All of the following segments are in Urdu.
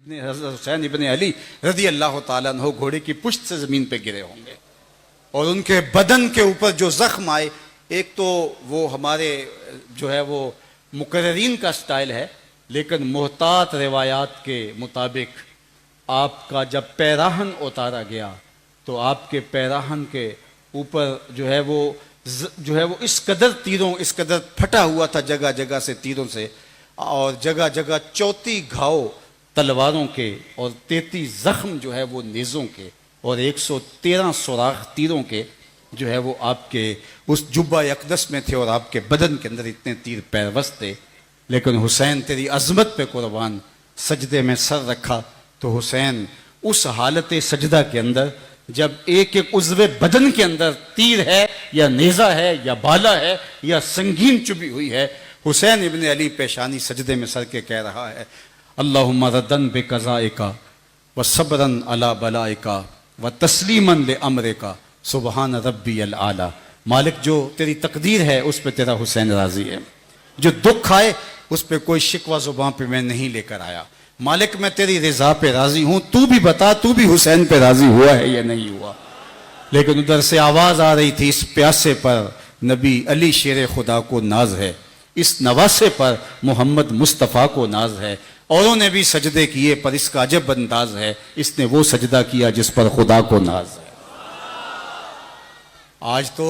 حضرت حسین ابن علی رضی اللہ تعالیٰ عنہ گھوڑے کی پشت سے زمین پہ گرے ہوں گے اور ان کے بدن کے اوپر جو زخم آئے، ایک تو وہ ہمارے جو ہے وہ مقررین کا سٹائل ہے، لیکن محتاط روایات کے مطابق آپ کا جب پیراہن اتارا گیا تو آپ کے پیراہن کے اوپر جو ہے وہ اس قدر تیروں، اس قدر پھٹا ہوا تھا جگہ جگہ سے تیروں سے، اور جگہ جگہ 34 گھاؤ تلواروں کے اور 33 زخم جو ہے وہ نیزوں کے اور 113 سوراخ تیروں کے جو ہے وہ آپ کے اس جبہ اقدس میں تھے، اور آپ کے بدن کے اندر اتنے تیر پیروست تھے۔ لیکن حسین تیری عظمت پہ قربان، سجدے میں سر رکھا تو حسین اس حالت سجدہ کے اندر جب ایک ایک عضو بدن کے اندر تیر ہے یا نیزہ ہے یا بالا ہے یا سنگین چبھی ہوئی ہے، حسین ابن علی پیشانی سجدے میں سر کے کہہ رہا ہے اللہم ردن بقضائکا وصبرن علی بلائکا وتسلیما لامرکا سبحان ربی العالی۔ مالک جو تیری تقدیر ہے اس پہ تیرا حسین راضی ہے، جو دکھ آئے اس پہ کوئی شکوہ زبان پہ میں نہیں لے کر آیا، مالک میں تیری رضا پہ راضی ہوں، تو بھی بتا تو بھی حسین پہ راضی ہوا ہے یا نہیں ہوا۔ لیکن ادھر سے آواز آ رہی تھی اس پیاسے پر نبی علی شیر خدا کو ناز ہے، اس نواسے پر محمد مصطفیٰ کو ناز ہے، اوروں نے بھی سجدے کیے پر اس کا عجب انداز ہے، اس نے وہ سجدہ کیا جس پر خدا کو ناز ہے۔ آج تو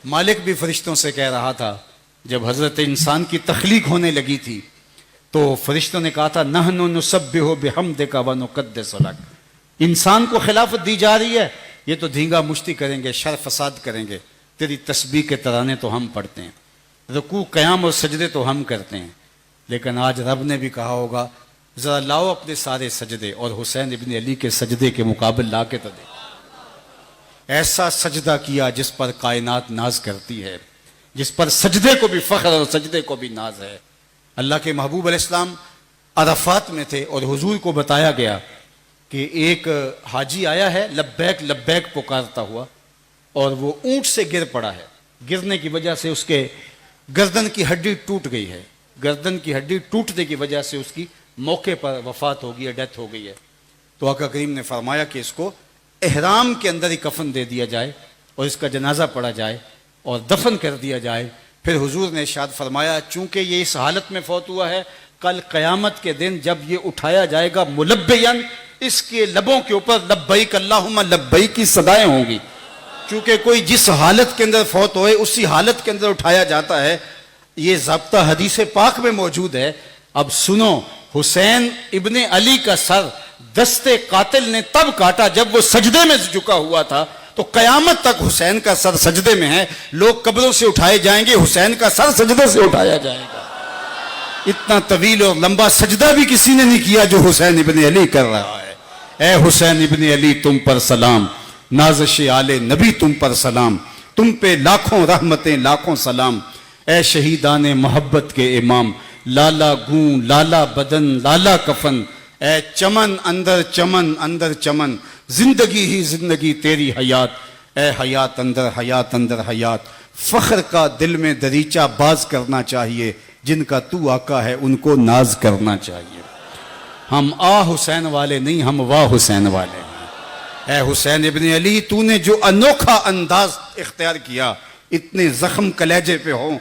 مالک بھی فرشتوں سے کہہ رہا تھا، جب حضرت انسان کی تخلیق ہونے لگی تھی تو فرشتوں نے کہا تھا نحن نسبح بحمدک ونقدس لک، انسان کو خلافت دی جا رہی ہے، یہ تو دھینگا مشتی کریں گے، شر فساد کریں گے، تیری تسبیح کے ترانے تو ہم پڑھتے ہیں، رکوع قیام اور سجدے تو ہم کرتے ہیں، لیکن آج رب نے بھی کہا ہوگا ذرا لاؤ اپنے سارے سجدے، اور حسین ابن علی کے سجدے کے مقابل لا کے تو دے، ایسا سجدہ کیا جس پر کائنات ناز کرتی ہے، جس پر سجدے کو بھی فخر اور سجدے کو بھی ناز ہے۔ اللہ کے محبوب علیہ السلام عرفات میں تھے اور حضور کو بتایا گیا کہ ایک حاجی آیا ہے لبیک لبیک پکارتا ہوا، اور وہ اونٹ سے گر پڑا ہے، گرنے کی وجہ سے اس کے گردن کی ہڈی ٹوٹ گئی ہے، گردن کی ہڈی ٹوٹنے کی وجہ سے اس کی موقع پر وفات ہو گئی ہے، ڈیتھ ہو گئی ہے۔ تو آقا کریم نے فرمایا کہ اس کو احرام کے اندر ہی کفن دے دیا جائے اور اس کا جنازہ پڑھا جائے اور دفن کر دیا جائے۔ پھر حضور نے ارشاد فرمایا چونکہ یہ اس حالت میں فوت ہوا ہے، کل قیامت کے دن جب یہ اٹھایا جائے گا ملبیاً، اس کے لبوں کے اوپر لبیک اللہم لبیک کی صدائیں ہوں گی، چونکہ کوئی جس حالت کے اندر فوت ہوئے اسی حالت کے اندر اٹھایا جاتا ہے، یہ ضابطہ حدیث پاک میں موجود ہے۔ اب سنو، حسین ابن علی کا سر دستے قاتل نے تب کاٹا جب وہ سجدے میں جھکا ہوا تھا، تو قیامت تک حسین کا سر سجدے میں ہے، لوگ قبروں سے اٹھائے جائیں گے، حسین کا سر سجدے سے اٹھایا جائے گا۔ اتنا طویل اور لمبا سجدہ بھی کسی نے نہیں کیا جو حسین ابن علی کر رہا ہے۔ اے حسین ابن علی تم پر سلام، نازش آل نبی تم پر سلام، تم پہ لاکھوں رحمتیں لاکھوں سلام، اے شہیدان محبت کے امام، لالا گوں لالا بدن لالا کفن، اے چمن اندر چمن، زندگی ہی زندگی تیری حیات، اے حیات اندر حیات، فخر کا دل میں دریچہ باز کرنا چاہیے، جن کا تو آقا ہے ان کو ناز کرنا چاہیے۔ ہم حسین والے نہیں، ہم حسین والے ہیں۔ اے حسین ابن علی تو نے جو انوکھا انداز اختیار کیا، اتنے زخم کلیجے پہ ہوں،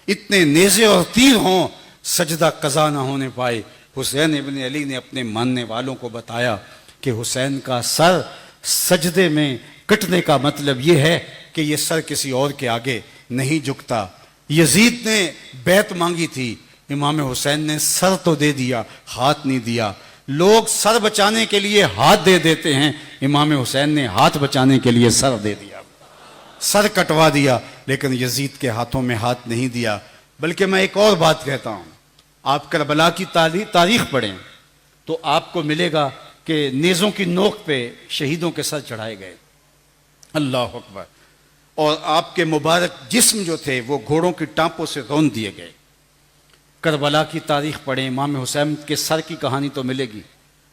اتنے نیزے اور تیر ہوں، سجدہ قضا نہ ہونے پائے، حسین ابن علی نے اپنے ماننے والوں کو بتایا کہ حسین کا سر سجدے میں کٹنے کا مطلب یہ ہے کہ یہ سر کسی اور کے آگے نہیں جھکتا۔ یزید نے بیعت مانگی تھی، امام حسین نے سر تو دے دیا، ہاتھ نہیں دیا۔ لوگ سر بچانے کے لیے ہاتھ دے دیتے ہیں، امام حسین نے ہاتھ بچانے کے لیے سر دے دیا، سر کٹوا دیا، لیکن یزید کے ہاتھوں میں ہاتھ نہیں دیا۔ بلکہ میں ایک اور بات کہتا ہوں، آپ کربلا کی تاریخ پڑھیں تو آپ کو ملے گا کہ نیزوں کی نوک پہ شہیدوں کے سر چڑھائے گئے، اللہ اکبر، اور آپ کے مبارک جسم جو تھے وہ گھوڑوں کی ٹانپوں سے رون دیے گئے۔ کربلا کی تاریخ پڑھیں، امام حسین کے سر کی کہانی تو ملے گی،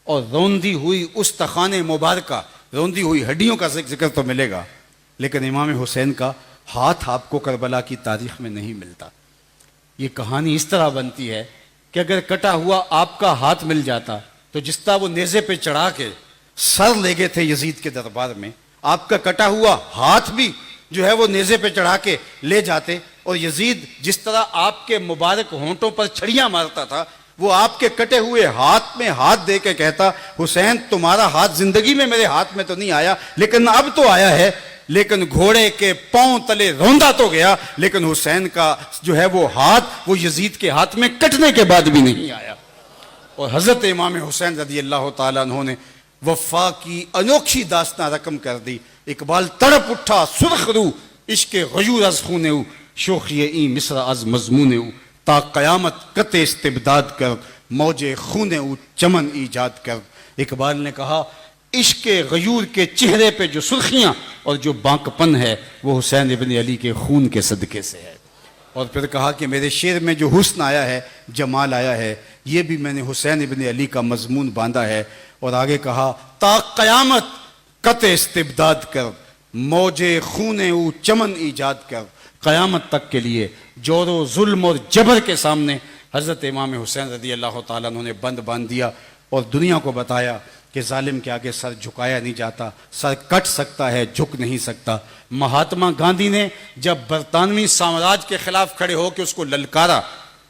اور روندی ہوئی استخوان مبارکہ، روندی ہوئی ہڈیوں کا ذکر تو ملے گا، لیکن امام حسین کا ہاتھ آپ کو کربلا کی تاریخ میں نہیں ملتا۔ یہ کہانی اس طرح بنتی ہے کہ اگر کٹا ہوا آپ کا ہاتھ مل جاتا تو جس طرح وہ نیزے پہ چڑھا کے سر لے گئے تھے یزید کے دربار میں، آپ کا کٹا ہوا ہاتھ بھی جو ہے وہ نیزے پہ چڑھا کے لے جاتے، اور یزید جس طرح آپ کے مبارک ہونٹوں پر چھڑیاں مارتا تھا، وہ آپ کے کٹے ہوئے ہاتھ میں ہاتھ دے کے کہتا، حسین تمہارا ہاتھ زندگی میں میرے ہاتھ میں تو نہیں آیا، لیکن اب تو آیا ہے، لیکن گھوڑے کے پاؤں تلے روندا تو گیا، لیکن حسین کا جو ہے وہ ہاتھ وہ یزید کے ہاتھ میں کٹنے کے بعد بھی نہیں آیا۔ اور حضرت امام حسین رضی اللہ تعالیٰ عنہ نے وفا کی انوکھی داستان رقم کر دی۔ اقبال تڑپ اٹھا سرخ رو، عشق غیور از خونے او، شوخی این مصر از مضمونے او، تا قیامت قط استبداد کر، موج خونے او چمن ایجاد کر۔ اقبال نے کہا عشق غیور کے چہرے پہ جو سرخیاں اور جو بانکپن ہے وہ حسین ابن علی کے خون کے صدقے سے ہے۔ اور پھر کہا کہ میرے شعر میں جو حسن آیا ہے، جمال آیا ہے، یہ بھی میں نے حسین ابن علی کا مضمون باندھا ہے۔ اور آگے کہا تا قیامت قط استبداد کر، موج خون او چمن ایجاد کر۔ قیامت تک کے لیے جور و ظلم اور جبر کے سامنے حضرت امام حسین رضی اللہ تعالیٰ عنہ نے بند باندھ دیا اور دنیا کو بتایا کہ ظالم کے آگے سر جھکایا نہیں جاتا، سر کٹ سکتا ہے، جھک نہیں سکتا۔ مہاتما گاندھی نے جب برطانوی سامراج کے خلاف کھڑے ہو کے اس کو للکارا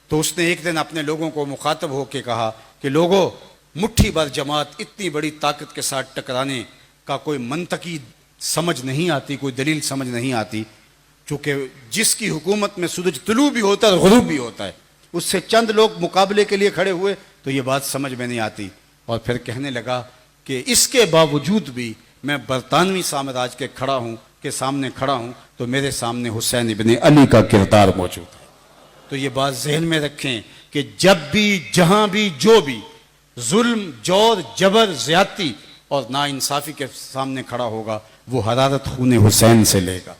تو اس نے ایک دن اپنے لوگوں کو مخاطب ہو کے کہا کہ لوگوں، مٹھی بھر جماعت اتنی بڑی طاقت کے ساتھ ٹکرانے کا کوئی منطقی سمجھ نہیں آتی، کوئی دلیل سمجھ نہیں آتی، چونکہ جس کی حکومت میں سورج طلوع بھی ہوتا ہے اور غروب بھی ہوتا ہے، اس سے چند لوگ مقابلے کے لیے کھڑے ہوئے تو یہ بات سمجھ میں نہیں آتی۔ اور پھر کہنے لگا کہ اس کے باوجود بھی میں برطانوی سامراج کے سامنے کھڑا ہوں تو میرے سامنے حسین ابن علی کا کردار موجود ہے۔ تو یہ بات ذہن میں رکھیں کہ جب بھی جہاں بھی جو بھی ظلم، جور، جبر، زیادتی اور ناانصافی کے سامنے کھڑا ہوگا وہ حرارت خون حسین سے لے گا۔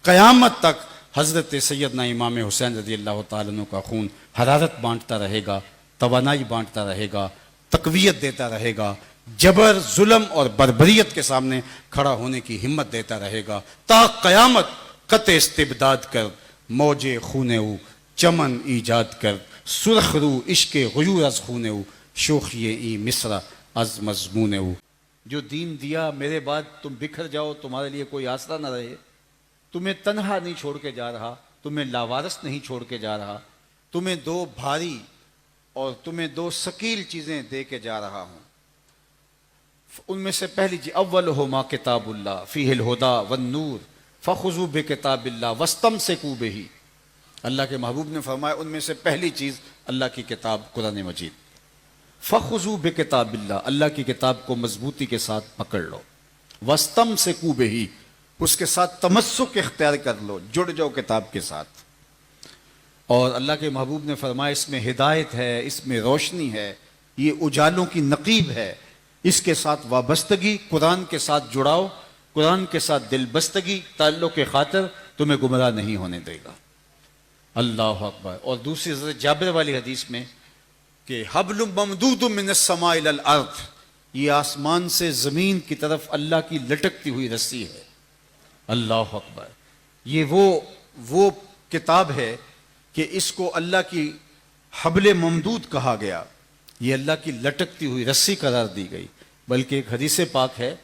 قیامت تک حضرت سیدنا امام حسین رضی اللہ تعالیٰ عنہ کا خون حرارت بانٹتا رہے گا، توانائی بانٹتا رہے گا، تقویت دیتا رہے گا، جبر، ظلم اور بربریت کے سامنے کھڑا ہونے کی ہمت دیتا رہے گا۔ تا قیامت قط استبداد کر، موج خونے او چمن ایجاد کر، سرخ رو عشق غیور از خونے او، شوخی ای مصر از مضمون او۔ جو دین دیا میرے بعد تم بکھر جاؤ، تمہارے لیے کوئی آسرا نہ رہے، تمہیں تنہا نہیں چھوڑ کے جا رہا، تمہیں لاوارث نہیں چھوڑ کے جا رہا، تمہیں دو بھاری اور تمہیں دو ثقیل چیزیں دے کے جا رہا ہوں۔ ان میں سے پہلی چیز اولہما کتاب اللہ فیہ الہدی والنور فخذوا بکتاب اللہ واستمسکوا بہ۔ اللہ کے محبوب نے فرمایا ان میں سے پہلی چیز اللہ کی کتاب قرآن مجید، فخذوا بکتاب اللہ، اللہ کی کتاب کو مضبوطی کے ساتھ پکڑ لو، واستمسکوا بہ، اس کے ساتھ تمسک اختیار کر لو، جڑ جاؤ کتاب کے ساتھ۔ اور اللہ کے محبوب نے فرمایا اس میں ہدایت ہے، اس میں روشنی ہے، یہ اجالوں کی نقیب ہے، اس کے ساتھ وابستگی، قرآن کے ساتھ جڑاؤ، قرآن کے ساتھ دل بستگی، تعلق خاطر تمہیں گمراہ نہیں ہونے دے گا۔ اللہ اکبر۔ اور دوسری حضرت جابر والی حدیث میں کہ حبل ممدود من السماء الی الارض، یہ آسمان سے زمین کی طرف اللہ کی لٹکتی ہوئی رسی ہے۔ اللہ اکبر۔ یہ وہ کتاب ہے کہ اس کو اللہ کی حبل ممدود کہا گیا، یہ اللہ کی لٹکتی ہوئی رسی قرار دی گئی۔ بلکہ ایک حدیث پاک ہے،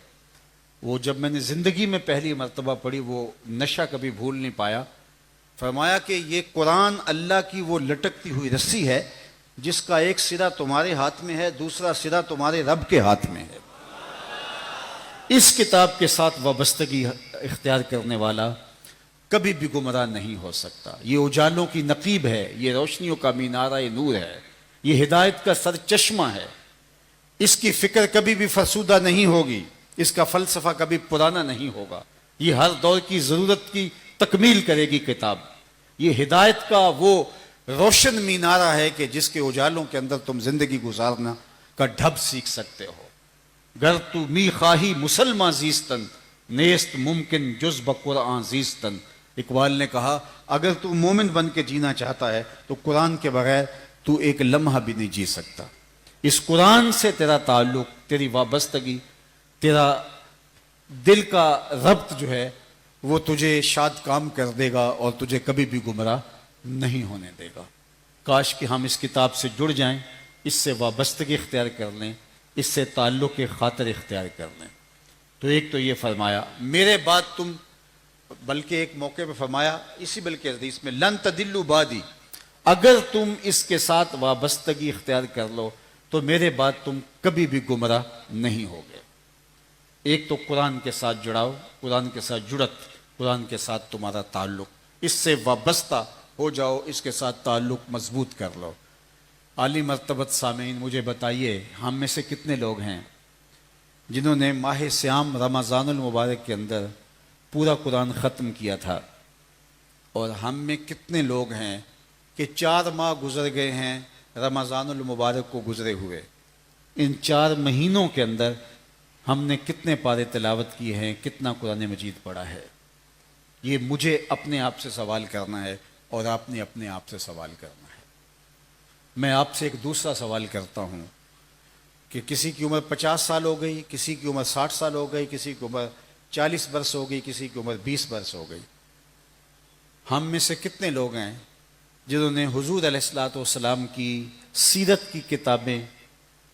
وہ جب میں نے زندگی میں پہلی مرتبہ پڑھی وہ نشہ کبھی بھول نہیں پایا۔ فرمایا کہ یہ قرآن اللہ کی وہ لٹکتی ہوئی رسی ہے جس کا ایک سرا تمہارے ہاتھ میں ہے، دوسرا سرا تمہارے رب کے ہاتھ میں ہے۔ اس کتاب کے ساتھ وابستگی اختیار کرنے والا کبھی بھی گمراہ نہیں ہو سکتا۔ یہ اجالوں کی نقیب ہے، یہ روشنیوں کا مینارہ نور ہے، یہ ہدایت کا سر چشمہ ہے۔ اس کی فکر کبھی بھی فرسودہ نہیں ہوگی، اس کا فلسفہ کبھی پرانا نہیں ہوگا، یہ ہر دور کی ضرورت کی تکمیل کرے گی کتاب۔ یہ ہدایت کا وہ روشن مینارہ ہے کہ جس کے اجالوں کے اندر تم زندگی گزارنا کا ڈھب سیکھ سکتے ہو۔ گر تو می خواہی مسلمان زیستن، نیست ممکن جز بقرآن زیستن۔ اقبال نے کہا اگر تو مومن بن کے جینا چاہتا ہے تو قرآن کے بغیر تو ایک لمحہ بھی نہیں جی سکتا۔ اس قرآن سے تیرا تعلق، تیری وابستگی، تیرا دل کا ربط جو ہے وہ تجھے شاد کام کر دے گا اور تجھے کبھی بھی گمراہ نہیں ہونے دے گا۔ کاش کہ ہم اس کتاب سے جڑ جائیں، اس سے وابستگی اختیار کر لیں، اس سے تعلق کی خاطر اختیار کر لیں۔ تو ایک تو یہ فرمایا میرے بعد تم، بلکہ ایک موقع پہ فرمایا اسی بلکہ حدیث میں لن تدلوا بعدی، اگر تم اس کے ساتھ وابستگی اختیار کر لو تو میرے بعد تم کبھی بھی گمراہ نہیں ہوگے۔ ایک تو قرآن کے ساتھ جڑاؤ، قرآن کے ساتھ جڑت، قرآن کے ساتھ تمہارا تعلق، اس سے وابستہ ہو جاؤ، اس کے ساتھ تعلق مضبوط کر لو۔ عالی مرتبت سامعین، مجھے بتائیے ہم میں سے کتنے لوگ ہیں جنہوں نے ماہ صیام رمضان المبارک کے اندر پورا قرآن ختم کیا تھا، اور ہم میں کتنے لوگ ہیں کہ 4 ماہ گزر گئے ہیں رمضان المبارک کو گزرے ہوئے، ان 4 مہینوں کے اندر ہم نے کتنے پارے تلاوت کیے ہیں، کتنا قرآن مجید پڑھا ہے؟ یہ مجھے اپنے آپ سے سوال کرنا ہے اور آپ نے اپنے آپ سے سوال کرنا ہے۔ میں آپ سے ایک دوسرا سوال کرتا ہوں کہ کسی کی عمر 50 سال ہو گئی، کسی کی عمر 60 سال ہو گئی، کسی کی عمر 40 برس ہو گئی، کسی کی عمر 20 برس ہو گئی، ہم میں سے کتنے لوگ ہیں جنہوں نے حضور علیہ الصلوۃ والسلام کی سیرت کی کتابیں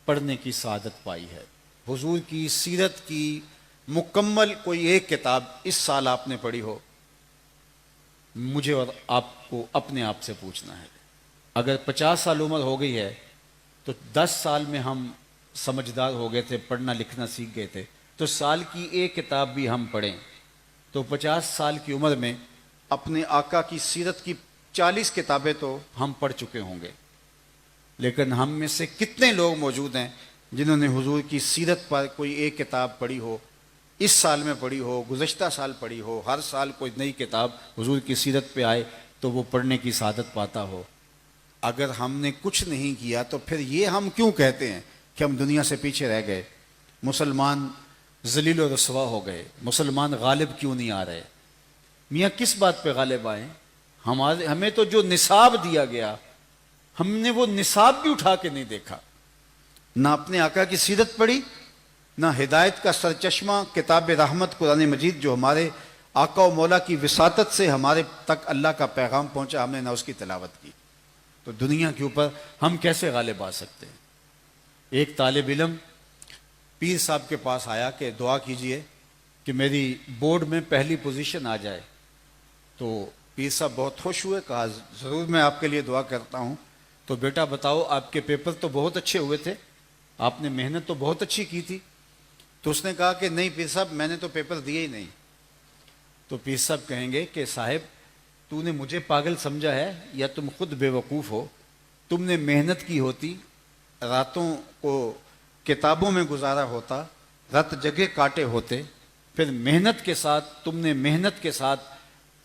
پڑھنے کی سعادت پائی ہے؟ حضور کی سیرت کی مکمل کوئی ایک کتاب اس سال آپ نے پڑھی ہو؟ مجھے اور آپ کو اپنے آپ سے پوچھنا ہے۔ اگر 50 سال عمر ہو گئی ہے تو 10 سال میں ہم سمجھدار ہو گئے تھے، پڑھنا لکھنا سیکھ گئے تھے، تو سال کی ایک کتاب بھی ہم پڑھیں تو 50 سال کی عمر میں اپنے آقا کی سیرت کی 40 کتابیں تو ہم پڑھ چکے ہوں گے۔ لیکن ہم میں سے کتنے لوگ موجود ہیں جنہوں نے حضور کی سیرت پر کوئی ایک کتاب پڑھی ہو، اس سال میں پڑھی ہو، گزشتہ سال پڑھی ہو، ہر سال کوئی نئی کتاب حضور کی سیرت پہ آئے تو وہ پڑھنے کی سعادت پاتا ہو؟ اگر ہم نے کچھ نہیں کیا تو پھر یہ ہم کیوں کہتے ہیں کہ ہم دنیا سے پیچھے رہ گئے، مسلمان ذلیل و رسوا ہو گئے، مسلمان غالب کیوں نہیں آ رہے؟ میاں کس بات پہ غالب آئیں؟ ہمیں تو جو نصاب دیا گیا ہم نے وہ نصاب بھی اٹھا کے نہیں دیکھا، نہ اپنے آقا کی سیرت پڑھی، نہ ہدایت کا سرچشمہ کتاب رحمت قرآن مجید جو ہمارے آقا و مولا کی وساطت سے ہمارے تک اللہ کا پیغام پہنچا، ہم نے نہ اس کی تلاوت کی، تو دنیا کے اوپر ہم کیسے غالب آ سکتے ہیں؟ ایک طالب علم پیر صاحب کے پاس آیا کہ دعا کیجئے کہ میری بورڈ میں پہلی پوزیشن آ جائے، تو پیر صاحب بہت خوش ہوئے، کہا ضرور میں آپ کے لیے دعا کرتا ہوں۔ تو بیٹا بتاؤ، آپ کے پیپر تو بہت اچھے ہوئے تھے، آپ نے محنت تو بہت اچھی کی تھی۔ تو اس نے کہا کہ نہیں پیر صاحب، میں نے تو پیپر دیے ہی نہیں۔ تو پیر صاحب کہیں گے کہ صاحب تو نے مجھے پاگل سمجھا ہے یا تم خود بے وقوف ہو؟ تم نے محنت کی ہوتی، راتوں کو کتابوں میں گزارا ہوتا، رات جگہ کاٹے ہوتے، پھر محنت کے ساتھ تم نے محنت کے ساتھ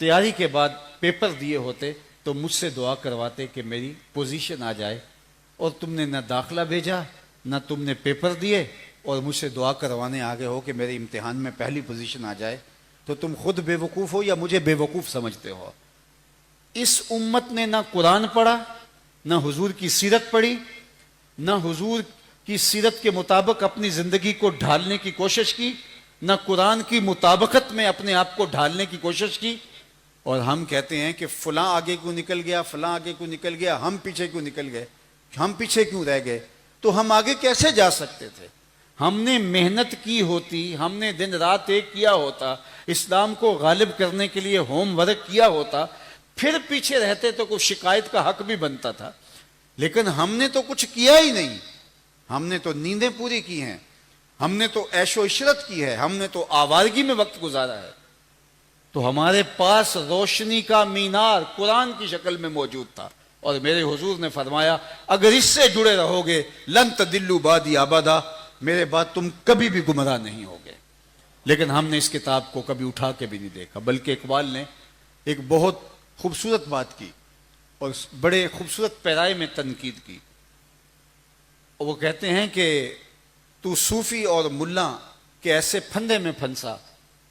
تیاری کے بعد پیپر دیے ہوتے تو مجھ سے دعا کرواتے کہ میری پوزیشن آ جائے، اور تم نے نہ داخلہ بھیجا، نہ تم نے پیپر دیے، اور مجھ سے دعا کروانے آگے ہو کہ میرے امتحان میں پہلی پوزیشن آ جائے، تو تم خود بے وقوف ہو یا مجھے بے وقوف سمجھتے ہو؟ اس امت نے نہ قرآن پڑھا، نہ حضور کی سیرت پڑھی، نہ حضور کی سیرت کے مطابق اپنی زندگی کو ڈھالنے کی کوشش کی، نہ قرآن کی مطابقت میں اپنے آپ کو ڈھالنے کی کوشش کی، اور ہم کہتے ہیں کہ فلاں آگے کیوں نکل گیا، فلاں آگے کیوں نکل گیا، ہم پیچھے کیوں نکل گئے، ہم پیچھے کیوں رہ گئے؟ تو ہم آگے کیسے جا سکتے تھے؟ ہم نے محنت کی ہوتی، ہم نے دن رات ایک کیا ہوتا، اسلام کو غالب کرنے کے لیے ہوم ورک کیا ہوتا، پھر پیچھے رہتے تو کوئی شکایت کا حق بھی بنتا تھا۔ لیکن ہم نے تو کچھ کیا ہی نہیں، ہم نے تو نیندیں پوری کی ہیں، ہم نے تو عیش و عشرت کی ہے، ہم نے تو آوارگی میں وقت گزارا ہے۔ تو ہمارے پاس روشنی کا مینار قرآن کی شکل میں موجود تھا، اور میرے حضور نے فرمایا اگر اس سے جڑے رہو گے لن تدلوا بعدی ابدا، میرے بعد تم کبھی بھی گمراہ نہیں ہوگے۔ لیکن ہم نے اس کتاب کو کبھی اٹھا کے بھی نہیں دیکھا، بلکہ اقبال نے ایک بہت خوبصورت بات کی اور بڑے خوبصورت پیرائے میں تنقید کی، اور وہ کہتے ہیں کہ تو صوفی اور ملا کے ایسے پھندے میں پھنسا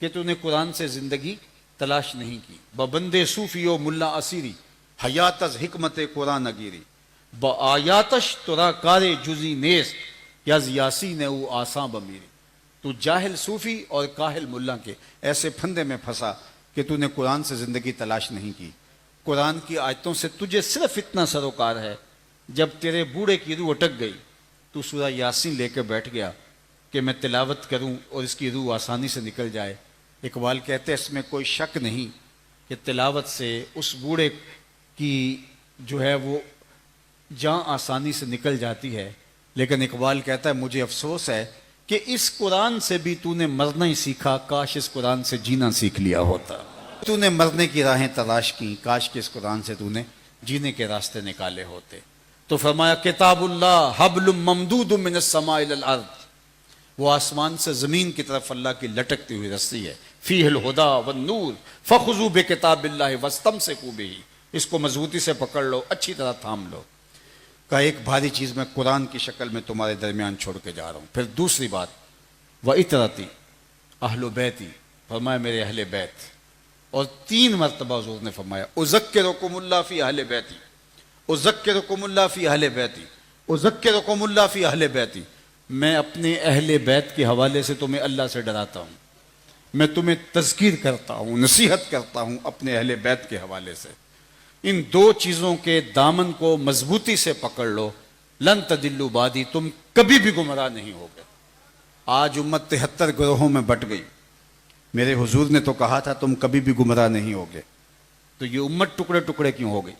کہ تو نے قرآن سے زندگی تلاش نہیں کی۔ ببندے صوفی و ملا اسیری حیات از حکمت قرآن اگیری، با آیاتش ترا کار جزی نیست یز یاسین او آساں بمیری۔ تو جاہل صوفی اور کاہل ملا کے ایسے پھندے میں پھنسا کہ تو نے قرآن سے زندگی تلاش نہیں کی۔ قرآن کی آیتوں سے تجھے صرف اتنا سروکار ہے، جب تیرے بوڑھے کی روح اٹک گئی تو سورہ یاسین لے کے بیٹھ گیا کہ میں تلاوت کروں اور اس کی روح آسانی سے نکل جائے. اقبال کہتے ہیں اس میں کوئی شک نہیں کہ تلاوت سے اس بوڑھے کی جو ہے وہ جان آسانی سے نکل جاتی ہے. لیکن اقبال کہتا ہے مجھے افسوس ہے کہ اس قرآن سے بھی تو نے مرنا ہی سیکھا, کاش اس قرآن سے جینا سیکھ لیا ہوتا. تو نے مرنے کی راہیں تلاش کی, کاش کہ اس قرآن سے تو نے جینے کے راستے نکالے ہوتے. تو فرمایا کتاب اللہ حبل ممدود من السماء الی الارض, وہ آسمان سے زمین کی طرف اللہ کی لٹکتی ہوئی رسی ہے. فیہ الہدی والنور فخذوا بکتاب اللہ واستمسکوا بہ, اس کو مضبوطی سے پکڑ لو, اچھی طرح تھام لو. کا ایک بھاری چیز میں قرآن کی شکل میں تمہارے درمیان چھوڑ کے جا رہا ہوں. پھر دوسری بات وَإِتْرَتِي اہل بیتی, فرمایا میرے اہل بیت. اور 3 مرتبہ حضور نے فرمایا اذکرکم اللہ فی اہل بیتی, اذکرکم اللہ فی اہل بیتی, اذکرکم اللہ فی اہل بیتی. میں اپنے اہل بیت کے حوالے سے تمہیں اللہ سے ڈراتا ہوں, میں تمہیں تذکیر کرتا ہوں, نصیحت کرتا ہوں اپنے اہل بیت کے حوالے سے. ان 2 چیزوں کے دامن کو مضبوطی سے پکڑ لو, لن تدلوا بعدی, تم کبھی بھی گمراہ نہیں ہوگے. آج امت 73 گروہوں میں بٹ گئی. میرے حضور نے تو کہا تھا تم کبھی بھی گمراہ نہیں ہوگے. تو یہ امت ٹکڑے ٹکڑے کیوں ہو گئی؟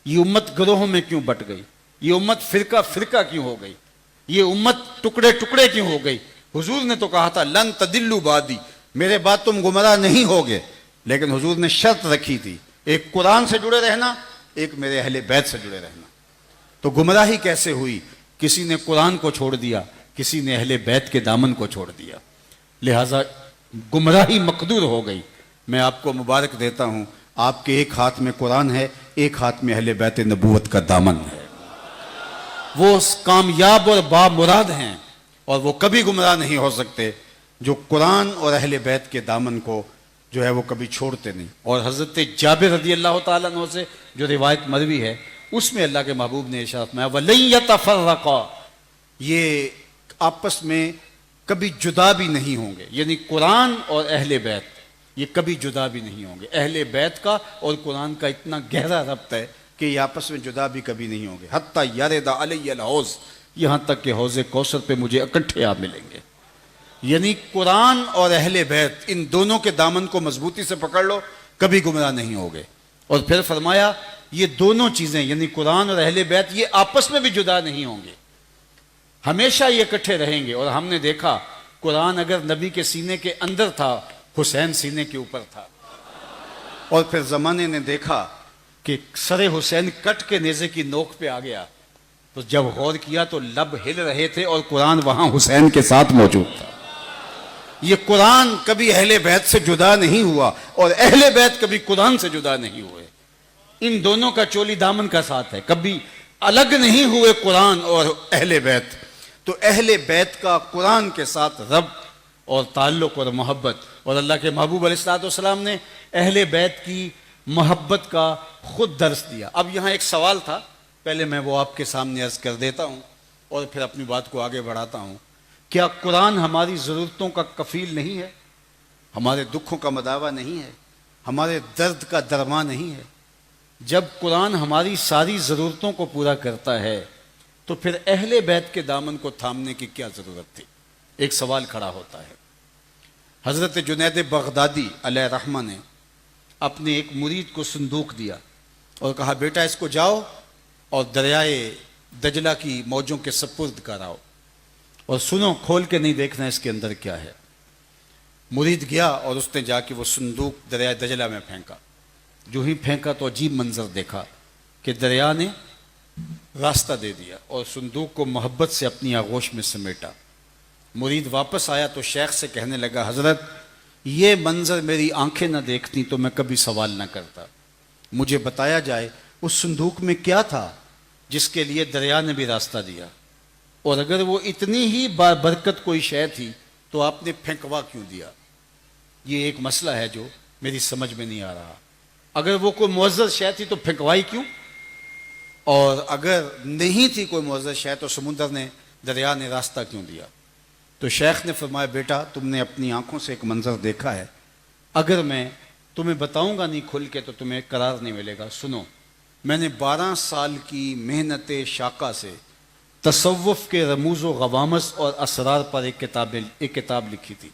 یہ امت گروہوں میں کیوں بٹ گئی؟ یہ امت فرقہ فرقہ کیوں ہو گئی؟ یہ امت ٹکڑے ٹکڑے کیوں ہو گئی؟ حضور نے تو کہا تھا لن تدلوا بعدی, میرے بعد تم گمراہ نہیں ہوگے. لیکن حضور نے شرط رکھی تھی, ایک قرآن سے جڑے رہنا, ایک میرے اہل بیت سے جڑے رہنا. تو گمراہی کیسے ہوئی؟ کسی نے قرآن کو چھوڑ دیا, کسی نے اہل بیت کے دامن کو چھوڑ دیا, لہٰذا گمراہی مقدور ہو گئی. میں آپ کو مبارک دیتا ہوں, آپ کے ایک ہاتھ میں قرآن ہے, ایک ہاتھ میں اہل بیت نبوت کا دامن ہے. وہ کامیاب اور بامراد ہیں, اور وہ کبھی گمراہ نہیں ہو سکتے جو قرآن اور اہل بیت کے دامن کو جو ہے وہ کبھی چھوڑتے نہیں. اور حضرت جابر رضی اللہ تعالیٰ عنہ سے جو روایت مروی ہے, اس میں اللہ کے محبوب نے ارشاد فرمایا وَلَن يَتَفَرَّقَا, یہ آپس میں کبھی جدا بھی نہیں ہوں گے. یعنی قرآن اور اہل بیت یہ کبھی جدا بھی نہیں ہوں گے. اہل بیت کا اور قرآن کا اتنا گہرا ربط ہے کہ یہ آپس میں جدا بھی کبھی نہیں ہوں گے. حتیٰ یرد علی الحوض, یہاں تک کہ حوض کوثر پہ مجھے اکٹھے آپ ملیں گے. یعنی قرآن اور اہل بیت, ان دونوں کے دامن کو مضبوطی سے پکڑ لو, کبھی گمراہ نہیں ہوگے. اور پھر فرمایا یہ دونوں چیزیں یعنی قرآن اور اہل بیت یہ آپس میں بھی جدا نہیں ہوں گے, ہمیشہ یہ اکٹھے رہیں گے. اور ہم نے دیکھا قرآن اگر نبی کے سینے کے اندر تھا, حسین سینے کے اوپر تھا. اور پھر زمانے نے دیکھا کہ سر حسین کٹ کے نیزے کی نوک پہ آ گیا, تو جب غور کیا تو لب ہل رہے تھے اور قرآن وہاں حسین کے ساتھ موجود تھا. یہ قرآن کبھی اہل بیت سے جدا نہیں ہوا, اور اہل بیت کبھی قرآن سے جدا نہیں ہوئے. ان دونوں کا چولی دامن کا ساتھ ہے, کبھی الگ نہیں ہوئے قرآن اور اہل بیت. تو اہل بیت کا قرآن کے ساتھ رب اور تعلق اور محبت, اور اللہ کے محبوب علیہ الصلوۃ والسلام نے اہل بیت کی محبت کا خود درس دیا. اب یہاں ایک سوال تھا, پہلے میں وہ آپ کے سامنے عرض کر دیتا ہوں اور پھر اپنی بات کو آگے بڑھاتا ہوں. کیا قرآن ہماری ضرورتوں کا کفیل نہیں ہے؟ ہمارے دکھوں کا مداوا نہیں ہے؟ ہمارے درد کا درما نہیں ہے؟ جب قرآن ہماری ساری ضرورتوں کو پورا کرتا ہے تو پھر اہل بیت کے دامن کو تھامنے کی کیا ضرورت تھی؟ ایک سوال کھڑا ہوتا ہے. حضرت جنید بغدادی علیہ رحمہ نے اپنے ایک مرید کو صندوق دیا اور کہا بیٹا اس کو جاؤ اور دریائے دجلہ کی موجوں کے سپرد کراؤ, اور سنو, کھول کے نہیں دیکھنا اس کے اندر کیا ہے. مرید گیا اور اس نے جا کے وہ صندوق دریائے دجلہ میں پھینکا. جو ہی پھینکا تو عجیب منظر دیکھا کہ دریا نے راستہ دے دیا اور صندوق کو محبت سے اپنی آغوش میں سمیٹا. مرید واپس آیا تو شیخ سے کہنے لگا حضرت یہ منظر میری آنکھیں نہ دیکھتی تو میں کبھی سوال نہ کرتا. مجھے بتایا جائے اس صندوق میں کیا تھا جس کے لیے دریا نے بھی راستہ دیا, اور اگر وہ اتنی ہی برکت کوئی شے تھی تو آپ نے پھینکوا کیوں دیا؟ یہ ایک مسئلہ ہے جو میری سمجھ میں نہیں آ رہا. اگر وہ کوئی معزز شے تھی تو پھینکوائی کیوں؟ اور اگر نہیں تھی کوئی معزز شے تو سمندر نے, دریا نے راستہ کیوں دیا؟ تو شیخ نے فرمایا بیٹا تم نے اپنی آنکھوں سے ایک منظر دیکھا ہے, اگر میں تمہیں بتاؤں گا نہیں کھل کے تو تمہیں قرار نہیں ملے گا. سنو, میں نے 12 سال کی محنت شاقہ سے تصوف کے رموز و غوامض اور اسرار پر ایک کتاب لکھی تھی.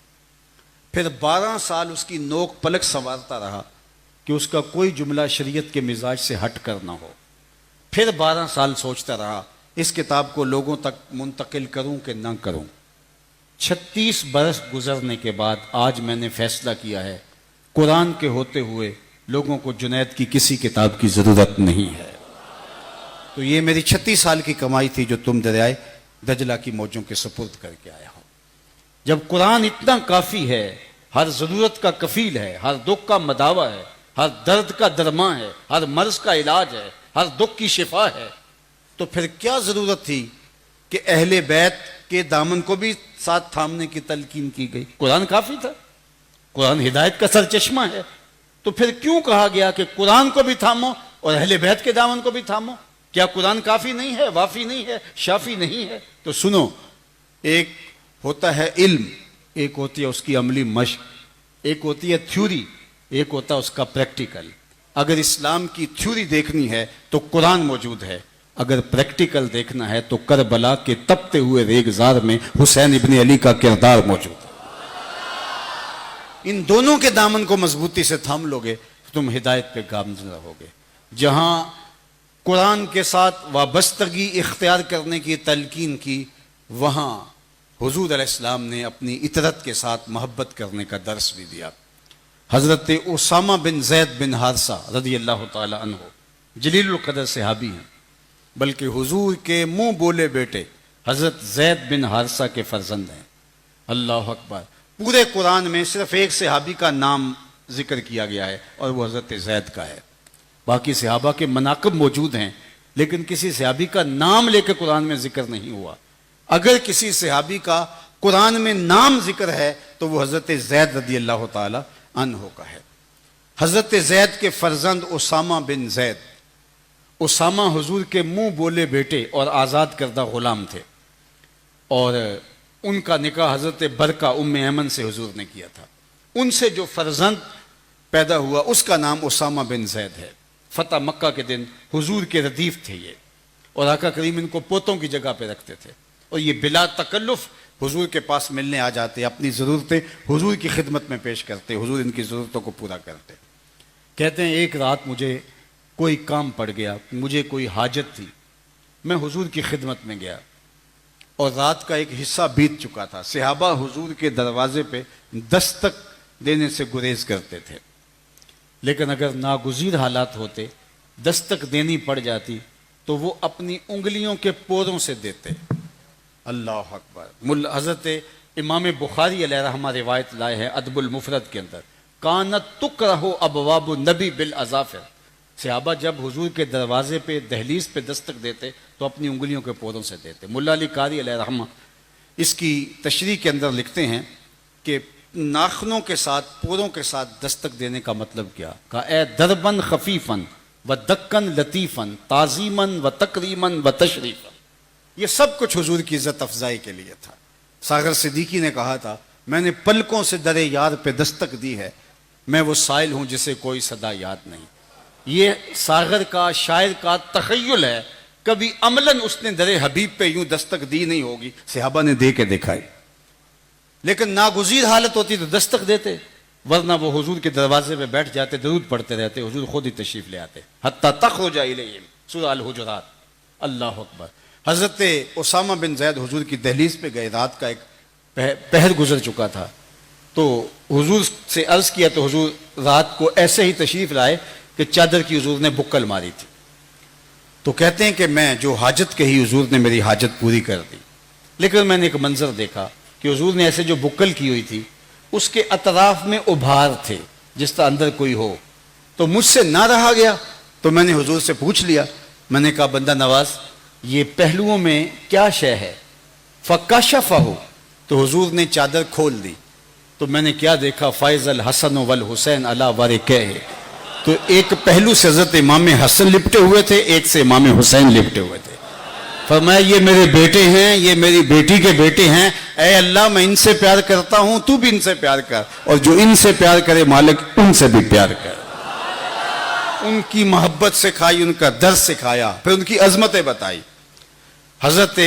پھر 12 سال اس کی نوک پلک سنوارتا رہا کہ اس کا کوئی جملہ شریعت کے مزاج سے ہٹ کر نہ ہو. پھر 12 سال سوچتا رہا اس کتاب کو لوگوں تک منتقل کروں کہ نہ کروں. 36 برس گزرنے کے بعد آج میں نے فیصلہ کیا ہے قرآن کے ہوتے ہوئے لوگوں کو جنید کی کسی کتاب کی ضرورت نہیں ہے. تو یہ میری 36 سال کی کمائی تھی جو تم دریائے دجلہ کی موجوں کے سپرد کر کے آیا ہو. جب قرآن اتنا کافی ہے، ہر ضرورت کا کفیل ہے، ہر دکھ کا مداوع ہے، ہر درد کا درماں ہے، ہر مرض کا علاج ہے، ہر دکھ کی شفا ہے، تو پھر کیا ضرورت تھی کہ اہل بیت کے دامن کو بھی ساتھ تھامنے کی تلقین کی گئی؟ قرآن کافی تھا. قرآن ہدایت کا سرچشمہ ہے. تو پھر کیوں کہا گیا کہ قرآن کو بھی تھامو اور اہل بیت کے دامن کو بھی تھامو؟ کیا قرآن کافی نہیں ہے، وافی نہیں ہے، شافی نہیں ہے؟ تو سنو، ایک ہوتا ہے علم، ایک ہوتی ہے اس کی عملی مشق، ایک ہوتی ہے تھیوری، ایک ہوتا ہے اس کا پریکٹیکل. اگر اسلام کی تھیوری دیکھنی ہے تو قرآن موجود ہے، اگر پریکٹیکل دیکھنا ہے تو کربلا کے تپتے ہوئے ریگزار میں حسین ابن علی کا کردار موجود ہے. ان دونوں کے دامن کو مضبوطی سے تھام لوگے تو تم ہدایت پہ گامزن رہو گے. جہاں قرآن کے ساتھ وابستگی اختیار کرنے کی تلقین کی، وہاں حضور علیہ السلام نے اپنی اطرت کے ساتھ محبت کرنے کا درس بھی دیا. حضرت اسامہ بن زید بن حارثہ رضی اللہ تعالی عنہ جلیل القدر صحابی ہیں، بلکہ حضور کے منہ بولے بیٹے حضرت زید بن حارثہ کے فرزند ہیں. اللہ اکبر. پورے قرآن میں صرف ایک صحابی کا نام ذکر کیا گیا ہے اور وہ حضرت زید کا ہے. باقی صحابہ کے مناقب موجود ہیں لیکن کسی صحابی کا نام لے کے قرآن میں ذکر نہیں ہوا. اگر کسی صحابی کا قرآن میں نام ذکر ہے تو وہ حضرت زید رضی اللہ تعالی عنہ کا ہے. حضرت زید کے فرزند اسامہ بن زید، اسامہ حضور کے منہ بولے بیٹے اور آزاد کردہ غلام تھے، اور ان کا نکاح حضرت برکہ ام ایمن سے حضور نے کیا تھا. ان سے جو فرزند پیدا ہوا اس کا نام اسامہ بن زید ہے. فتح مکہ کے دن حضور کے ردیف تھے یہ، اور آقا کریم ان کو پوتوں کی جگہ پہ رکھتے تھے، اور یہ بلا تکلف حضور کے پاس ملنے آ جاتے، اپنی ضرورتیں حضور کی خدمت میں پیش کرتے، حضور ان کی ضرورتوں کو پورا کرتے. کہتے ہیں ایک رات مجھے کوئی کام پڑ گیا، مجھے کوئی حاجت تھی، میں حضور کی خدمت میں گیا اور رات کا ایک حصہ بیت چکا تھا. صحابہ حضور کے دروازے پہ دستک دینے سے گریز کرتے تھے، لیکن اگر ناگزیر حالات ہوتے، دستک دینی پڑ جاتی تو وہ اپنی انگلیوں کے پوروں سے دیتے. اللہ اکبر. حضرت امام بخاری علیہ رحمہ روایت لائے ہیں ادب المفرد کے اندر، کانت تکرہ ابواب النبی بالاظافر. صحابہ جب حضور کے دروازے پہ دہلیز پہ دستک دیتے تو اپنی انگلیوں کے پوروں سے دیتے. ملا علی قاری علیہ رحمہ اس کی تشریح کے اندر لکھتے ہیں کہ ناخنوں کے ساتھ، پوروں کے ساتھ دستک دینے کا مطلب کیا؟ کہا اے دربن خفیفن و دکن لطیفن تعظیمن و تکریمن و تشریفن. یہ سب کچھ حضور کی عزت افزائی کے لیے تھا. ساغر صدیقی نے کہا تھا میں نے پلکوں سے در یار پہ دستک دی ہے، میں وہ سائل ہوں جسے کوئی صدا یاد نہیں. یہ ساغر کا، شاعر کا تخیل ہے، کبھی عملاً اس نے در حبیب پہ یوں دستک دی نہیں ہوگی، صحابہ نے دے کے دکھائی. لیکن ناگزیر حالت ہوتی تو دستک دیتے، ورنہ وہ حضور کے دروازے پہ بیٹھ جاتے، درود پڑھتے رہتے، حضور خود ہی تشریف لے آتے. حتی تخرج الیہم، سورہ الحجرات. اللہ اکبر. حضرت اسامہ بن زید حضور کی دہلیز پہ گئے، رات کا ایک پہر گزر چکا تھا، تو حضور سے عرض کیا تو حضور رات کو ایسے ہی تشریف لائے کہ چادر کی حضور نے بکل ماری تھی. تو کہتے ہیں کہ میں جو حاجت کہی حضور نے میری حاجت پوری کر دی، لیکن میں نے ایک منظر دیکھا کہ حضور نے ایسے جو بکل کی ہوئی تھی اس کے اطراف میں ابھار تھے جس طرح اندر کوئی ہو. تو مجھ سے نہ رہا گیا تو میں نے حضور سے پوچھ لیا. میں نے کہا بندہ نواز یہ پہلوؤں میں کیا شے ہے؟ فکشفہ، تو حضور نے چادر کھول دی. تو میں نے کیا دیکھا؟ فائز الحسن والحسین علی ورکہ. تو ایک پہلو سے حضرت امام حسن لپٹے ہوئے تھے، ایک سے امام حسین لپٹے ہوئے تھے. فرمایا یہ میرے بیٹے ہیں، یہ میری بیٹی کے بیٹے ہیں، اے اللہ میں ان سے پیار کرتا ہوں، تو بھی ان سے پیار کر، اور جو ان سے پیار کرے مالک ان سے بھی پیار کر. ان کی محبت سکھائی، ان کا درس سکھایا، پھر ان کی عظمتیں بتائی. حضرت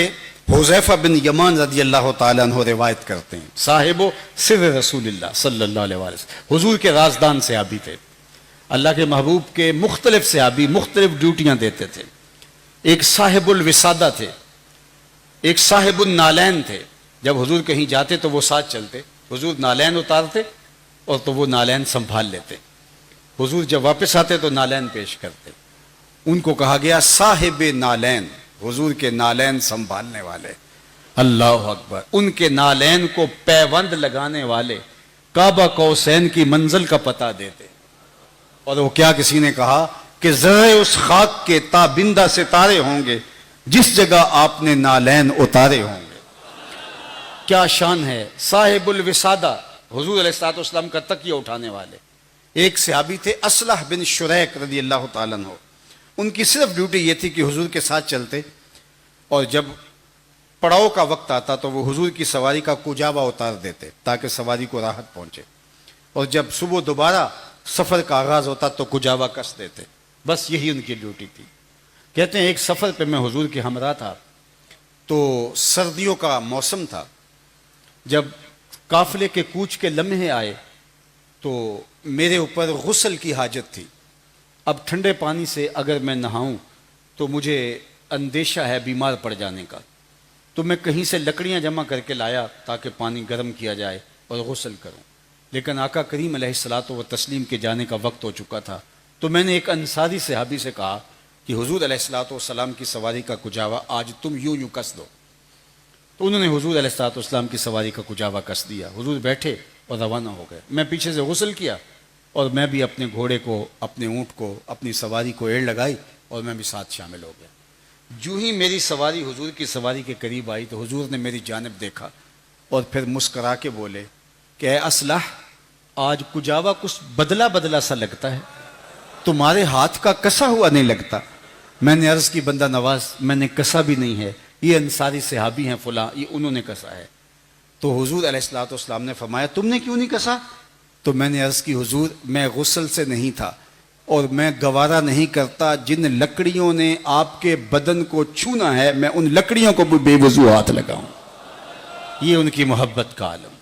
حذیفہ بن یمان رضی اللہ تعالیٰ عنہ روایت کرتے ہیں، صاحب و سر رسول اللہ صلی اللہ علیہ وسلم، حضور کے رازدان صحابی تھے، اللہ کے محبوب کے مختلف صحابی مختلف ڈیوٹیاں دیتے تھے۔ ایک صاحب الوسادہ تھے، ایک صاحب النالین تھے، جب حضور کہیں جاتے تو وہ ساتھ چلتے، حضور نالین اتارتے اور تو وہ نالین سنبھال لیتے، حضور جب واپس آتے تو نالین پیش کرتے۔ ان کو کہا گیا صاحب نالین، حضور کے نالین سنبھالنے والے، اللہ اکبر، ان کے نالین کو پیوند لگانے والے، کعبہ قوسین کی منزل کا پتہ دیتے۔ اور وہ کیا کسی نے کہا کہ ذرے اس خاک کے تابندہ ستارے ہوں گے جس جگہ آپ نے نالین اتارے ہوں گے۔ کیا شان ہے، صاحب الوسادہ، حضور علیہ الصلوۃ والسلام کا تکیہ اٹھانے والے۔ ایک صحابی تھے اصلح بن شریک رضی اللہ تعالیٰ عنہ، ان کی صرف ڈیوٹی یہ تھی کہ حضور کے ساتھ چلتے اور جب پڑاؤ کا وقت آتا تو وہ حضور کی سواری کا کجاوا اتار دیتے تاکہ سواری کو راحت پہنچے، اور جب صبح دوبارہ سفر کا آغاز ہوتا تو کجاوا کس دیتے، بس یہی ان کی ڈیوٹی تھی۔ کہتے ہیں ایک سفر پہ میں حضور کے ہمراہ تھا، تو سردیوں کا موسم تھا، جب قافلے کے کوچ کے لمحے آئے تو میرے اوپر غسل کی حاجت تھی۔ اب ٹھنڈے پانی سے اگر میں نہاؤں تو مجھے اندیشہ ہے بیمار پڑ جانے کا، تو میں کہیں سے لکڑیاں جمع کر کے لایا تاکہ پانی گرم کیا جائے اور غسل کروں، لیکن آقا کریم علیہ الصلوۃ والتسلیم کے جانے کا وقت ہو چکا تھا۔ تو میں نے ایک انصاری صحابی سے کہا کہ حضور علیہ الصلوۃ والسلام کی سواری کا کجاوا آج تم یوں یوں کس دو، تو انہوں نے حضور علیہ الصلوۃ والسلام کی سواری کا کجاوا کس دیا، حضور بیٹھے اور روانہ ہو گئے۔ میں پیچھے سے غسل کیا اور میں بھی اپنے گھوڑے کو، اپنے اونٹ کو، اپنی سواری کو ایڑ لگائی اور میں بھی ساتھ شامل ہو گیا۔ جو ہی میری سواری حضور کی سواری کے قریب آئی تو حضور نے میری جانب دیکھا اور پھر مسکرا کے بولے کہ اے اصلح، آج کجاوا کچھ بدلا بدلا سا لگتا ہے، تمہارے ہاتھ کا کسا ہوا نہیں لگتا۔ میں نے عرض کی بندہ نواز، میں نے کسا بھی نہیں ہے، یہ انصاری صحابی ہیں فلاں، یہ انہوں نے کسا ہے۔ تو حضور علیہ الصلوۃ والسلام نے فرمایا تم نے کیوں نہیں کسا؟ تو میں نے عرض کی حضور میں غسل سے نہیں تھا اور میں گوارا نہیں کرتا جن لکڑیوں نے آپ کے بدن کو چھونا ہے میں ان لکڑیوں کو بھی بے وضو ہاتھ لگاؤں۔ یہ ان کی محبت کا عالم۔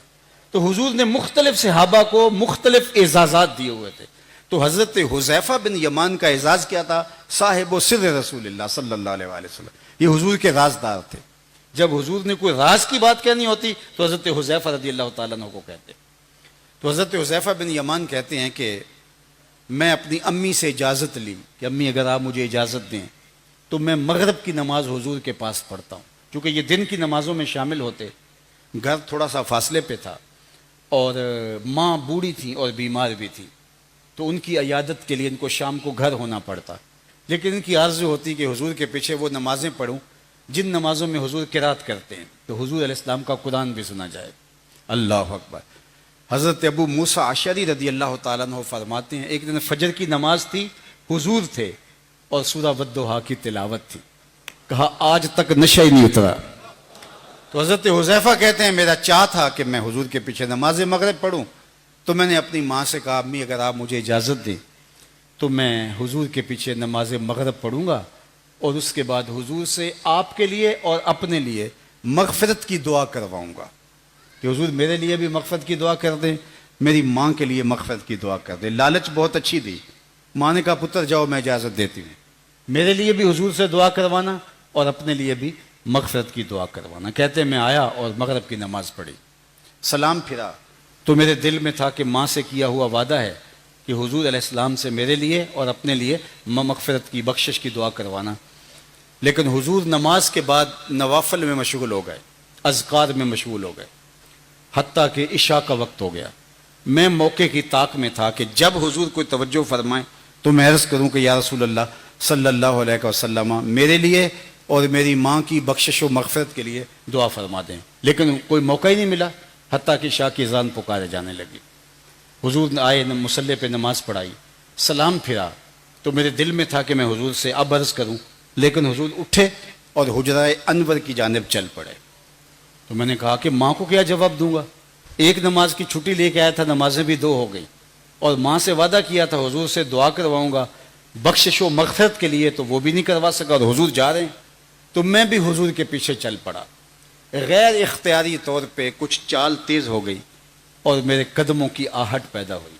تو حضور نے مختلف صحابہ کو مختلف اعزازات دیے ہوئے تھے۔ تو حضرت حذیفہ بن یمان کا اعزاز کیا تھا؟ صاحب و سر رسول اللہ صلی اللہ علیہ وسلم، یہ حضور کے رازدار تھے۔ جب حضور نے کوئی راز کی بات کہنی ہوتی تو حضرت حذیفہ رضی اللہ تعالیٰ عنہ کو کہتے۔ تو حضرت حذیفہ بن یمان کہتے ہیں کہ میں اپنی امی سے اجازت لی کہ امی اگر آپ مجھے اجازت دیں تو میں مغرب کی نماز حضور کے پاس پڑھتا ہوں، کیونکہ یہ دن کی نمازوں میں شامل ہوتے، گھر تھوڑا سا فاصلے پہ تھا اور ماں بوڑھی تھی اور بیمار بھی تھی، تو ان کی عیادت کے لیے ان کو شام کو گھر ہونا پڑتا، لیکن ان کی آرزو ہوتی کہ حضور کے پیچھے وہ نمازیں پڑھوں جن نمازوں میں حضور قرات کرتے ہیں، تو حضور علیہ السلام کا قرآن بھی سنا جائے۔ اللہ اکبر۔ حضرت ابو موسیٰ اشعری رضی اللہ تعالیٰ عنہ فرماتے ہیں ایک دن فجر کی نماز تھی، حضور تھے اور سورہ والضحیٰ کی تلاوت تھی، کہا آج تک نشہ ہی نہیں اترا۔ تو حضرت حذیفہ کہتے ہیں میرا چاہ تھا کہ میں حضور کے پیچھے نماز مغرب پڑھوں، تو میں نے اپنی ماں سے کہا امی اگر آپ مجھے اجازت دیں تو میں حضور کے پیچھے نماز مغرب پڑھوں گا اور اس کے بعد حضور سے آپ کے لیے اور اپنے لیے مغفرت کی دعا کرواؤں گا کہ حضور میرے لیے بھی مغفرت کی دعا کر دیں، میری ماں کے لیے مغفرت کی دعا کر دیں۔ لالچ بہت اچھی دی، ماں نے کہا پتر جاؤ میں اجازت دیتی ہوں، میرے لیے بھی حضور سے دعا کروانا اور اپنے لیے بھی مغفرت کی دعا کروانا۔ کہتے ہیں میں آیا اور مغرب کی نماز پڑھی، سلام پھرا تو میرے دل میں تھا کہ ماں سے کیا ہوا وعدہ ہے کہ حضور علیہ السلام سے میرے لیے اور اپنے لیے مغفرت کی بخشش کی دعا کروانا، لیکن حضور نماز کے بعد نوافل میں مشغول ہو گئے، اذکار میں مشغول ہو گئے، حتیٰ کہ عشاء کا وقت ہو گیا۔ میں موقع کی طاق میں تھا کہ جب حضور کوئی توجہ فرمائیں تو میں عرض کروں کہ یا رسول اللہ صلی اللہ علیہ وسلم میرے لیے اور میری ماں کی بخشش و مغفرت کے لیے دعا فرما دیں، لیکن کوئی موقع ہی نہیں ملا، حتیٰ کہ عشاء کی اذان پکارے جانے لگی۔ حضور نے آئے مصلی پہ نماز پڑھائی، سلام پھرا تو میرے دل میں تھا کہ میں حضور سے اب عرض کروں، لیکن حضور اٹھے اور حجرہ انور کی جانب چل پڑے۔ تو میں نے کہا کہ ماں کو کیا جواب دوں گا، ایک نماز کی چھٹی لے کے آیا تھا، نمازیں بھی 2 ہو گئی، اور ماں سے وعدہ کیا تھا حضور سے دعا کرواؤں گا بخشش و مغفرت کے لیے، تو وہ بھی نہیں کروا سکا اور حضور جا رہے ہیں۔ تو میں بھی حضور کے پیچھے چل پڑا. غیر اختیاری طور پہ کچھ چال تیز ہو گئی اور میرے قدموں کی آہٹ پیدا ہوئی.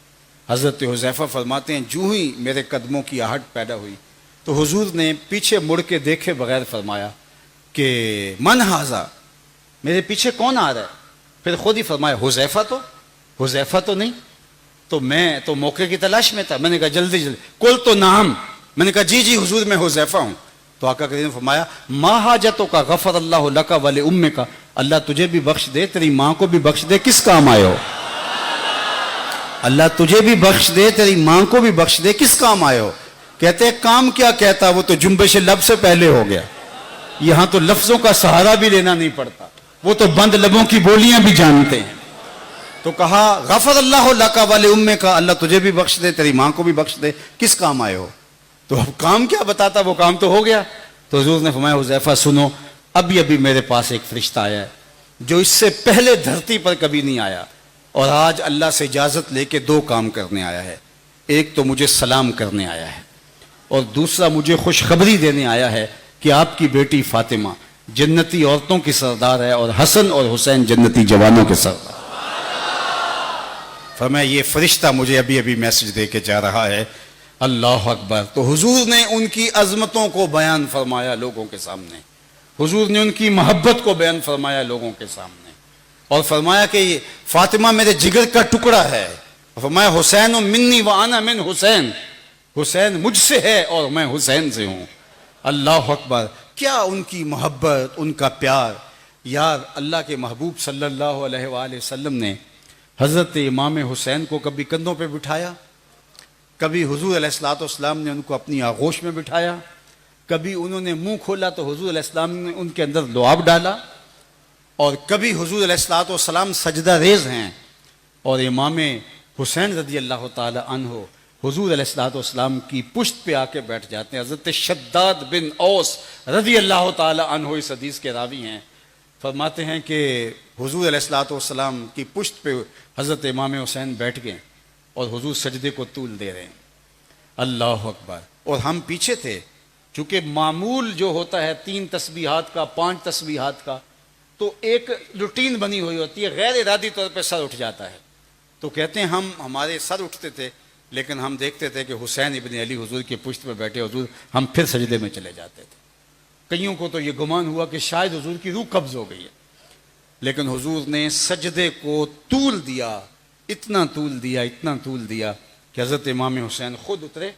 حضرت حذیفہ فرماتے ہیں جو ہی میرے قدموں کی آہٹ پیدا ہوئی تو حضور نے پیچھے مڑ کے دیکھے بغیر فرمایا کہ من ھذا، میرے پیچھے کون آ رہا ہے؟ پھر خود ہی فرمایا حذیفہ تو نہیں. تو میں تو موقع کی تلاش میں تھا. میں نے کہا جلدی کل تو نام، میں نے کہا جی حضور میں حذیفہ ہوں. تو آقا کریم نے فرمایا ما حاجتوں کا غفر اللہ لک ولی امک، اللہ تجھے بھی بخش دے، تیری ماں کو بھی بخش دے، کس کام آئے ہو؟ اللہ تجھے بھی بخش دے، تیری ماں کو بھی بخش دے، کس کام آئے ہو؟ کہتے ہیں کام کیا کہتا، وہ تو جنبش لب سے پہلے ہو گیا. یہاں تو لفظوں کا سہارا بھی لینا نہیں پڑتا، وہ تو بند لبوں کی بولیاں بھی جانتے ہیں. تو کہا غفر اللہ لک ولی امک، اللہ تجھے بھی بخش دے، تیری ماں کو بھی بخش دے، کس کام آئے ہو؟ تو اب کام کیا بتاتا، وہ کام تو ہو گیا. تو حضور نے فرمایا حذیفہ سنو، ابھی میرے پاس ایک فرشتہ آیا ہے جو اس سے پہلے دھرتی پر کبھی نہیں آیا، اور آج اللہ سے اجازت لے کے 2 کام کرنے آیا ہے. ایک تو مجھے سلام کرنے آیا ہے، اور دوسرا مجھے خوشخبری دینے آیا ہے کہ آپ کی بیٹی فاطمہ جنتی عورتوں کی سردار ہے اور حسن اور حسین جنتی جوانوں کے سردار. فرمایا یہ فرشتہ مجھے ابھی میسج دے کے جا رہا ہے. اللہ اکبر. تو حضور نے ان کی عظمتوں کو بیان فرمایا لوگوں کے سامنے، حضور نے ان کی محبت کو بیان فرمایا لوگوں کے سامنے، اور فرمایا کہ یہ فاطمہ میرے جگر کا ٹکڑا ہے. فرمایا حسین منی وانا من حسین، حسین مجھ سے ہے اور میں حسین سے ہوں. اللہ اکبر. کیا ان کی محبت، ان کا پیار. یار اللہ کے محبوب صلی اللہ علیہ وآلہ وسلم نے حضرت امام حسین کو کبھی کندھوں پہ بٹھایا، کبھی حضور علیہ الصلوۃ والسلام نے ان کو اپنی آغوش میں بٹھایا، کبھی انہوں نے منہ کھولا تو حضور علیہ السلام نے ان کے اندر لعاب ڈالا، اور کبھی حضور علیہ الصلوۃ والسلام سجدہ ریز ہیں اور امام حسین رضی اللہ تعالی عنہ حضور علیہ الصلوۃ والسلام کی پشت پہ آ کے بیٹھ جاتے ہیں. حضرت شداد بن اوس رضی اللہ تعالی عنہ اس حدیث کے راوی ہیں، فرماتے ہیں کہ حضور علیہ الصلوۃ والسلام کی پشت پہ حضرت امام حسین بیٹھ گئے اور حضور سجدے کو طول دے رہے ہیں. اللہ اکبر. اور ہم پیچھے تھے، چونکہ معمول جو ہوتا ہے 3 تسبیحات کا، 5 تسبیحات کا، تو ایک روٹین بنی ہوئی ہوتی ہے، غیر ارادی طور پہ سر اٹھ جاتا ہے. تو کہتے ہیں ہمارے سر اٹھتے تھے، لیکن ہم دیکھتے تھے کہ حسین ابن علی حضور کی پشت پہ بیٹھے، حضور ہم پھر سجدے میں چلے جاتے تھے. کئیوں کو تو یہ گمان ہوا کہ شاید حضور کی روح قبض ہو گئی ہے، لیکن حضور نے سجدے کو طول دیا، اتنا طول دیا کہ حضرت امام حسین خود اترے.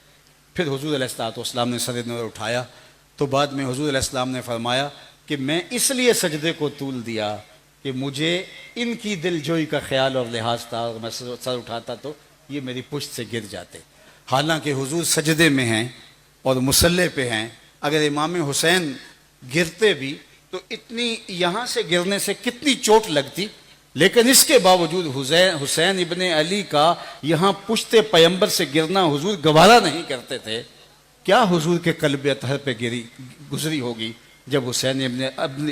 پھر حضور علیہ الصلوۃ والسلام نے سر نور اٹھایا تو بعد میں حضور علیہ السلام نے فرمایا کہ میں اس لیے سجدے کو طول دیا کہ مجھے ان کی دل جوئی کا خیال اور لحاظ تھا، اور میں سر اٹھاتا تو یہ میری پشت سے گر جاتے. حالانکہ حضور سجدے میں ہیں اور مصلی پہ ہیں، اگر امام حسین گرتے بھی تو اتنی یہاں سے گرنے سے کتنی چوٹ لگتی، لیکن اس کے باوجود حسین ابن علی کا یہاں پشت پیمبر سے گرنا حضور گوارا نہیں کرتے تھے. کیا حضور کے قلب اطہر پہ گزری ہوگی جب حسین ابن